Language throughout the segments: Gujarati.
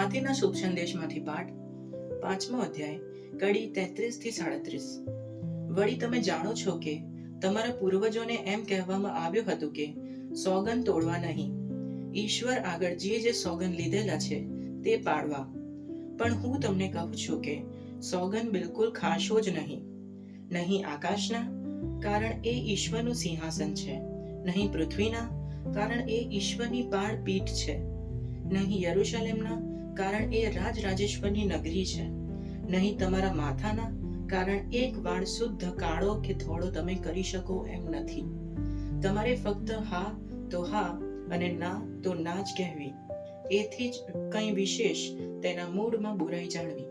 માથેના શુભ સંદેશમાંથી પાઠ 5મો અધ્યાય કડી 33 થી 37। વળી તમે જાણો છો કે તમારા પૂર્વજોને એમ કહેવામાં આવ્યું હતું કે સોગંદ તોડવા નહીં, ઈશ્વર આગળ જે સોગંદ લીધેલા છે તે પાડવા। પણ હું તમને કહું છું કે સોગંદ બિલકુલ ખાશો જ નહીં, નહીં આકાશના, કારણ એ ઈશ્વરનું સિંહાસન છે, નહીં પૃથ્વીના, કારણ એ ઈશ્વરની પાળ પીઠ છે, નહીં યરૂશલેમના, કારણ એ રાજરાજેશ્વરની નગરી છે, નહીં તમારા માથાના, કારણ એક વાળ શુદ્ધ કાળો કે ધોળો તમે કરી શકો એમ નથી। તમારે ફક્ત હા તો હા અને ના તો ના જ કહેવી, એથી જ કંઈ વિશેષ તેના મૂળમાં બુરાઈ જાણવી।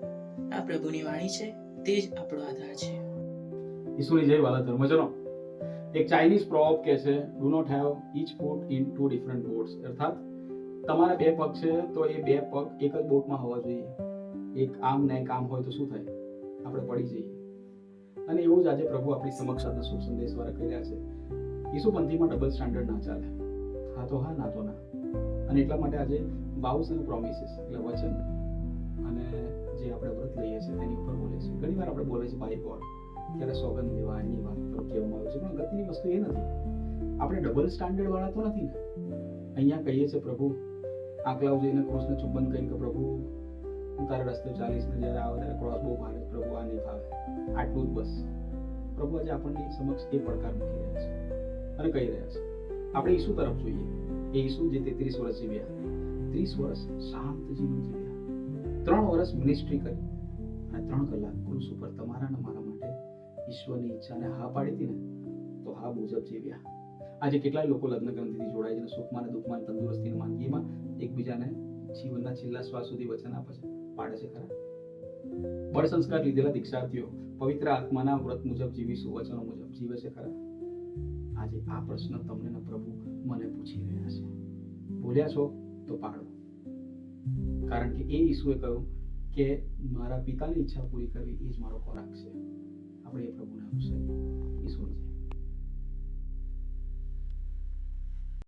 આ પ્રભુની વાણી છે, તે જ આપણો આધાર છે। ઈસુની જય વાલા ધર્મજનો। એક ચાઇનીઝ પ્રોવર્બ કહે છે, do not have each foot in two different boats, અર્થાત તમારા બે પગ છે તો એ બે પગ એક જ બોટમાં હોવા જોઈએ। એક આમ ને એક આમ હોય તો શું થાય? આપણે પડી જઈએ। અને એવું જ આજે પ્રભુ આપણી સમક્ષ આજના શુભ સંદેશ દ્વારા કહી રહ્યા છે, ઈસુ પંથીમાં ડબલ સ્ટાન્ડર્ડ ના ચાલે, હા તો હા, ના તો ના। અને એટલા માટે આજે વાઉસ અને પ્રોમિસીસ એટલે વચન અને જે આપણે વ્રત લઈએ છીએ તેની ઉપર બોલે છે। ઘણી વાર આપણે બોલે છે બાય ગોડ, ત્યારે સોગંદ લેવા એની વાત કહેવામાં આવે છે, પણ અગત્યની વસ્તુ એ નથી, આપણે ડબલ સ્ટાન્ડર્ડ વાળા તો નથી ને। અહીંયા કહીએ છીએ પ્રભુ આંકલાઓ જઈને ક્રોસને ચુંબન કરીને કે પ્રભુ હું તારા રસ્તે ચાલીશ ને જ્યારે આવે ત્યારે ક્રોસ બહુ ભારે, પ્રભુ આ નહીં ફાવે, આટલું જ બસ। પ્રભુ આજે આપણને સમક્ષ એ પડકાર મૂકી રહ્યા છે અને કહી રહ્યા છે આપણે ઈસુ તરફ જોઈએ। એ ઈસુ જે 33 વર્ષ જીવ્યા, 30 વર્ષ શાંત જીવન જીવ્યા, 3 વર્ષ મિનિસ્ટ્રી કરી અને 3 કલાક ક્રૂસ ઉપર તમારા અને મારા માટે ઈશ્વરની ઈચ્છાને હા પાડી હતી ને, તો હા મુજબ જીવ્યા। આજે કેટલાય લોકો લગ્ન ગ્રંથિથી જોડાય છે, સુખમાં ને દુઃખમાં, તંદુરસ્તી માંદગીમાં એકબીજાને જીવનના છેલ્લા શ્વાસ સુધી વચન આપે છે, પાડે છે ખરા? બળ સંસ્કાર લીધેલા દીક્ષાર્થીઓ પવિત્ર આત્માના વ્રત મુજબ જીવીશું, વચનો મુજબ જીવે છે ખરા? આજે આ પ્રશ્ન તમને ને પ્રભુ મને પૂછી રહ્યા છે। બોલ્યા છો તો પાડો, કારણ કે એ ઈસુએ કહ્યું કે મારા પિતાની ઈચ્છા પૂરી કરવી એ જ મારો ખોરાક છે। આપણે એ પ્રભુને અનુસરીએ। ઈસુની જય।